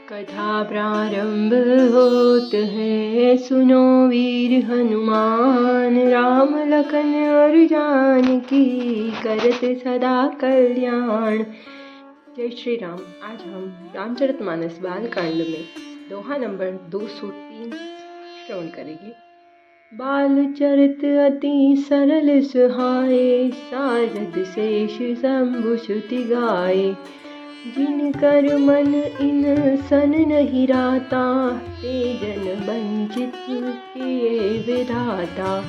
कथा प्रारंभ होत है, सुनो वीर हनुमान। राम लखन और जानकी, करत सदा कल्याण। जय श्री राम। आज हम रामचरितमानस बालकांड में दोहा नंबर 203 श्रवण करेंगे। बालचरित अति सरल सुहाए, सारद शेष शंभु श्रुति गाए। जिन कर मन इन सन नहीं राता, ते जन वंचित किए विधाता।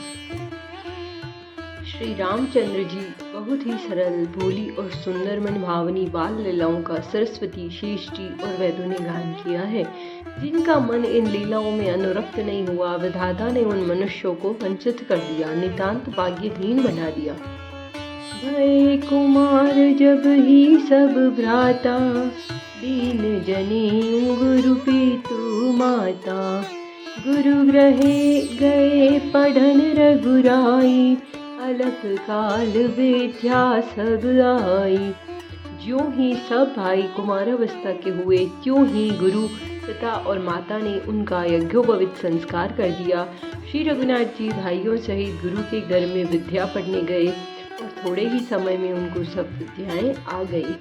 श्री रामचंद्र जी बहुत ही सरल, भोली और सुंदर मन भावनी बाल लीलाओं का सरस्वती, शेष जी और वैदों ने गान किया है। जिनका मन इन लीलाओं में अनुरक्त नहीं हुआ, विधाता ने उन मनुष्यों को वंचित कर दिया, नितांत भाग्यहीन बना दिया। भय कुमार जब ही सब भ्राता, दीन जनेऊ गुरु पितु माता। गुरु ग्रहे गए पढ़न रघुराई, अलख काल विद्या सब आई। ज्यों ही सब भाई कुमारावस्था के हुए, त्यों ही गुरु पिता और माता ने उनका यज्ञोपवीत संस्कार कर दिया। श्री रघुनाथ जी भाइयों सहित गुरु के घर में विद्या पढ़ने गए और थोड़े ही समय में उनको सब विद्याएं आ गई।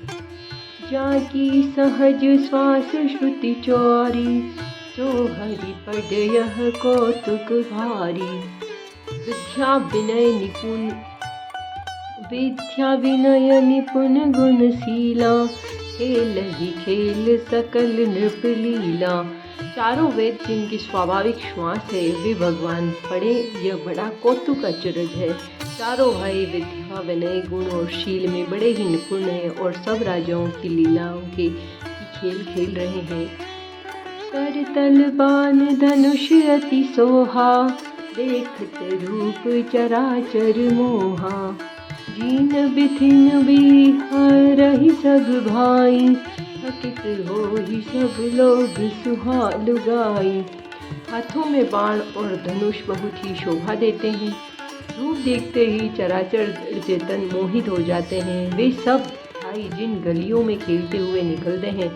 जाकी सहज श्वास श्रुति चौरी, सो हरि पढ़ यह कौतुक भारी। विद्या विनय निपुण गुणशीला, खेल ही खेल सकल नृप लीला। चारों वेद जिनकी स्वाभाविक श्वास है, वे भगवान पढ़े, यह बड़ा कौतुक अचरज है। चारों भाई विद्या विनय गुण और शील में बड़े ही निपुण हैं और सब राजाओं की लीलाओं के खेल खेल रहे हैं। करतल बाण धनुष अति सोहा, देखत रूप चराचर मोहा। जीन बिथिन बिहारहि सब भाई, थकित होहि सब लोग सुहाल गाई। हाथों में बाण और धनुष बहुत ही शोभा देते हैं। रूप देखते ही चराचर चेतन मोहित हो जाते हैं। वे सब भाई जिन गलियों में खेलते हुए निकलते हैं,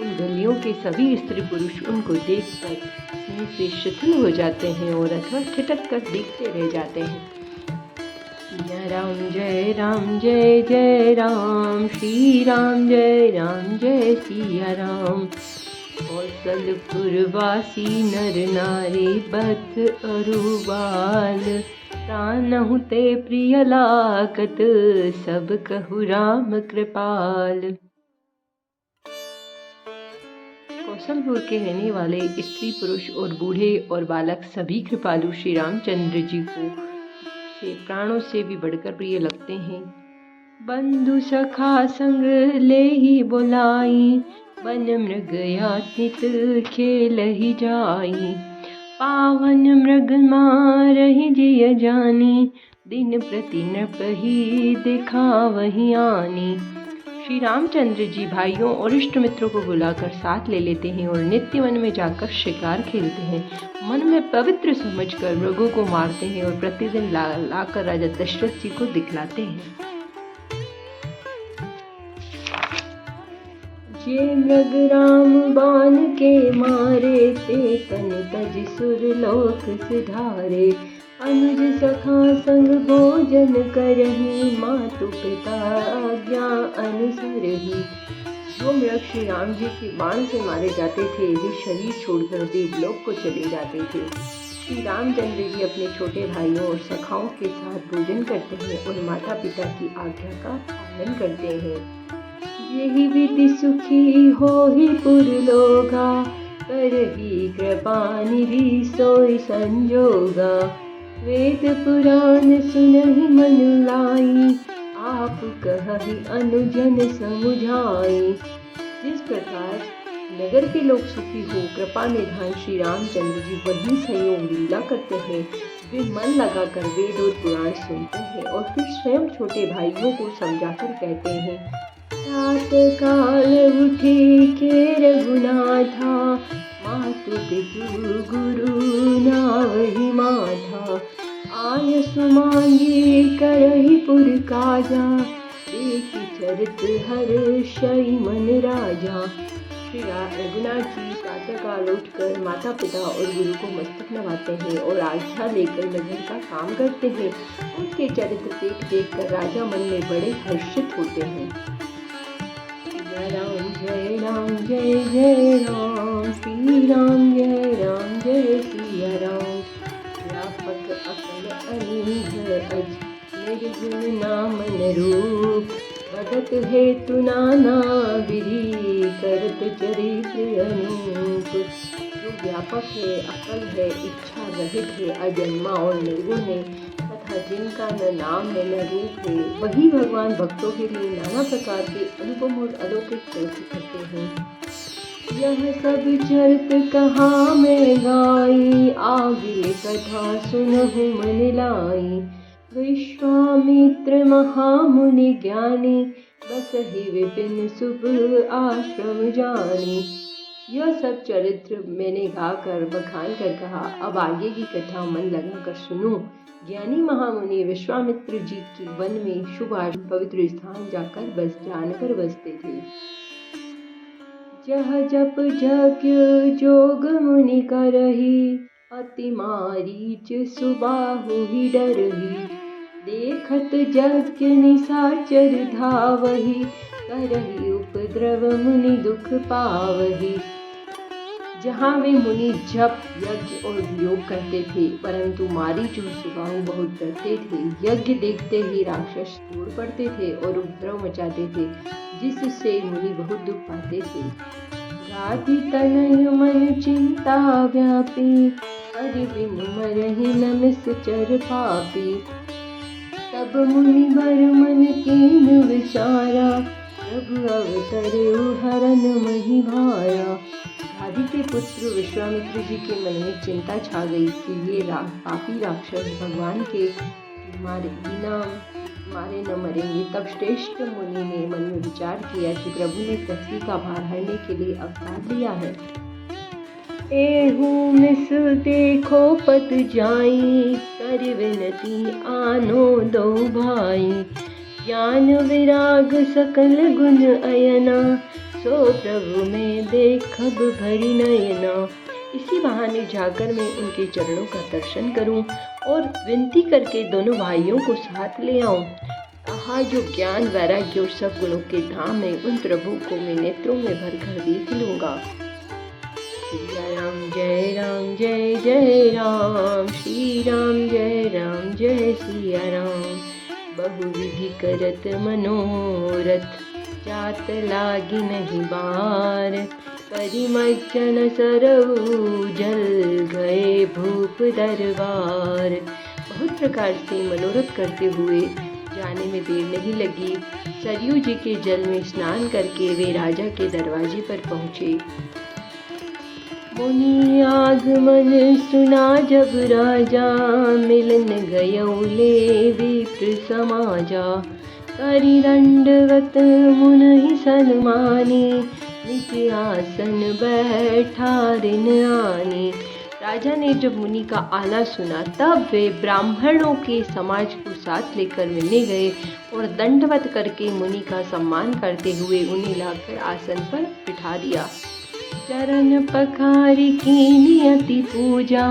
उन गलियों के सभी स्त्री पुरुष उनको देखकर स्नेह से शिथिल हो जाते हैं और अथवा ठिठक कर देखते रह जाते हैं। जय राम जय जय राम, श्री राम जय सिया राम। कौशलपुरवासी नर नारी, बत अरुबाल। प्राणहु ते प्रिय लागत, सब कहु राम कृपाल। कौशलपुर के रहने वाले स्त्री पुरुष और बूढ़े और बालक सभी कृपालु श्री रामचंद्र जी को प्राणों से भी बढ़कर प्रिय लगते हैं। बंधु सखा संग ले ही बुलाई, वन मृग यातित खेल ही जाई। पावन मृग मारहि जिय जानी, दिन प्रति नृप ही दिखावहि आनी। श्री रामचंद्र जी भाइयों और इष्ट मित्रों को बुलाकर साथ ले लेते हैं और नित्य वन में जाकर शिकार खेलते हैं। मन में पवित्र समझकर मृगों को मारते हैं और प्रतिदिन लाकर राजा दशरथ जी को दिखलाते हैं। जे मृग राम बाण के मारे, ते तन तज सुरलोक सिधारे। अनुज सखा संग भोजन करहि, मातु पिता आज्ञा अनुसरहि। जो मृग श्री राम जी के बाण से मारे जाते थे, वे शरीर छोड़कर देवलोक को चले जाते थे। श्री रामचंद्र जी अपने छोटे भाइयों और सखाओं के साथ भोजन करते हैं और माता पिता की आज्ञा का पालन करते हैं। यही विधि सुखी होहि पुरलोगा, करहि कृपा निधि सोई संजोगा। वेद पुराण सुनहि मन लाई, आप कहहि अनुजन समुझाई। जिस प्रकार नगर के लोग सुखी हो कृपा निधान श्री रामचंद्र जी वही संयोग लीला करते हैं। वे मन लगाकर वेद और पुराण सुनते हैं और फिर स्वयं छोटे भाइयों को समझाकर कहते हैं। रात काल उठे के रघुनाथा, मातु पितु गुरु नावहि माथा। आय सुमांगी करहि पुर काजा, देखि चरित हर्षहि मन राजा। रघुनाथ जी प्रातःकाल उठकर माता पिता और गुरु को मस्तक नवाते हैं और आज्ञा लेकर नगर का काम करते हैं। उनके चरित्र देख देख कर राजा मन में बड़े हर्षित होते हैं। जय राम जय जय राम, श्री राम जय सिया राम। व्यापक अकल अनिध अज, निर्गुण नामन रूप। भगत हेतु नाना विधि, करत चरित्र अनूप। जो व्यापक है, अकल है, इच्छा रहित है, अजन्मा और निर्गुण है तथा जिनका न नाम है न रूप है, वही भगवान भक्तों के लिए नाना प्रकार के अनुपम और अलौकिक चरित्र करते हैं। यह सब चरित्र कहाँ मैं गाई, आगे कथा सुनहु मन लाई। विश्वामित्र महामुनि ज्ञानी, बसहि विपिन शुभ आश्रम जानी। यह सब चरित्र मैंने गाकर बखान कर कहा, अब आगे की कथा मन लगाकर सुनो। ज्ञानी महामुनि विश्वामित्र जी की वन में शुभ पवित्र स्थान जानकर बसते थे। जह जप यज्ञ जोग मुनि करही, अति मारीच सुबाहु ही डरही। देखत यज्ञ निशाचर धावही, करही उपद्रव मुनि दुख पावही। जहाँ वे मुनि जप यज्ञ और योग करते थे, परंतु मारीच और सुबाहु बहुत डरते थे। यज्ञ देखते ही राक्षस दौड़ पड़ते थे और उपद्रव मचाते थे, जिससे मुनि बहुत दुख पाते थे। गाधि तनय मन चिंता व्यापी, हरि बिनु मरहि न निश्चर पापी। तब मुनि बर मन कीन विचारा, प्रभु अवतरु हरन महि भारा। गाधि के पुत्र विश्वामित्र जी के मन में चिंता छा गई कि ये पापी राक्षस भगवान के बिना मारे न मरेंगे। तब श्रेष्ठ मुनि ने मन में विचार किया कि प्रभु ने पृथ्वी का भार हरने के लिए अवतार लिया है। एहू मिस देखो पत जाई, कर विनती आनो दो भाई। ज्ञान विराग सकल गुण अयना, सो प्रभु में देखब भरी नयना। इसी बहाने जाकर मैं उनके चरणों का दर्शन करूं और विनती करके दोनों भाइयों को साथ ले आऊं। कहा जो ज्ञान वैराग्य और सब गुणों के धाम है, उन प्रभु को मैं नेत्रों में भरकर देख लूंगा। जय राम जय जय राम, श्री राम जय सिया राम। बहुविधि करत मनोरथ, जात लागी नहीं बार। परिमज्जन सरऊ जल, गए भूप दरबार। बहुत प्रकार से मनोरथ करते हुए जाने में देर नहीं लगी। सरयू जी के जल में स्नान करके वे राजा के दरवाजे पर पहुँचे। मुनि आगमन सुना जब राजा, मिलन गयौले विप्र समाजा। करि दंडवत मुनि सन्मानी, निज आसन बैठा रिन आनी। राजा ने जब मुनि का आना सुना, तब वे ब्राह्मणों के समाज को साथ लेकर मिलने गए और दंडवत करके मुनि का सम्मान करते हुए उन्हें लाकर आसन पर बिठा दिया। चरण पखारी कीनी अति पूजा,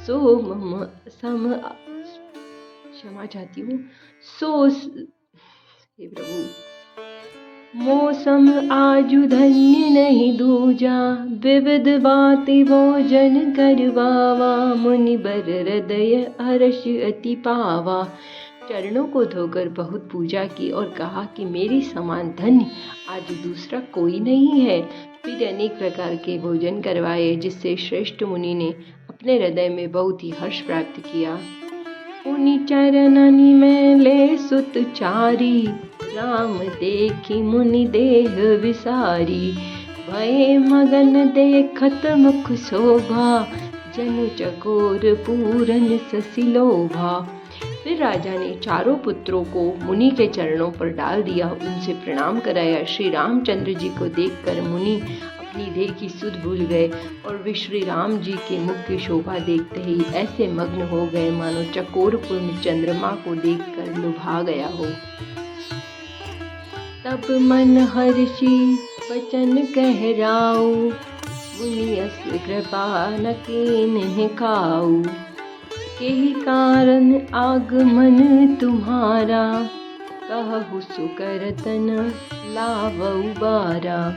सो मम सम क्षमा चाहती हूँ हे प्रभु मौसम आजु धन्य नहीं दूजा। विविध बाति भोजन करवावा, मुनि बर हृदय हर्ष अति पावा। चरणों को धोकर बहुत पूजा की और कहा कि मेरे समान धन्य आज दूसरा कोई नहीं है। फिर अनेक प्रकार के भोजन करवाए, जिससे श्रेष्ठ मुनि ने अपने हृदय में बहुत ही हर्ष प्राप्त किया। मुनि चरणनि में ले सुत चारी, राम देखी मुनि देह विसारी। भये मगन देखत मुख शोभा, जनु चकोर पूरन ससिलोभा। फिर राजा ने चारों पुत्रों को मुनि के चरणों पर डाल दिया, उनसे प्रणाम कराया। श्री रामचंद्र जी को देखकर मुनि अपनी देह की सुध भूल गए और वे श्री राम जी के मुख की शोभा देखते ही ऐसे मग्न हो गए मानो चकोर पूर्ण चंद्रमा को देखकर लुभा गया हो। तब मन हर्षी वचन कहराऊ, मुनि अस कृपा न कीन्ह काऊ। केहि कारण आगमन तुम्हारा, कहु सुकरतन लावऊ बारा।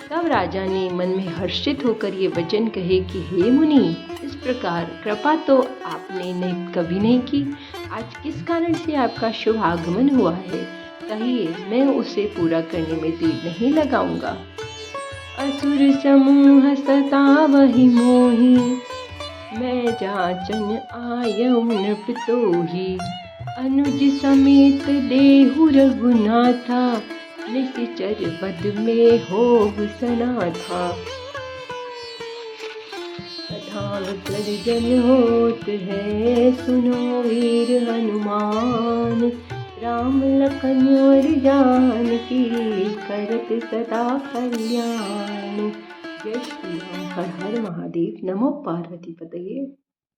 तब राजा ने मन में हर्षित होकर ये वचन कहे कि हे मुनि, इस प्रकार कृपा तो आपने कभी नहीं की। आज किस कारण से आपका शुभ आगमन हुआ है, कहिए, मैं उसे पूरा करने में देर नहीं लगाऊंगा। असुर समूह सतावहि मोहि, मैं जाचन आयऊ नृप तोहि। अनुज समेत देहु रघुनाथा, निशिचर वध में होव सना था। कथाव परिजन होत है, सुनो वीर हनुमान। राम लखन और जानकी, करत सदा कल्याण। जय श्री राम। हर हर महादेव। नमो पार्वती पतये।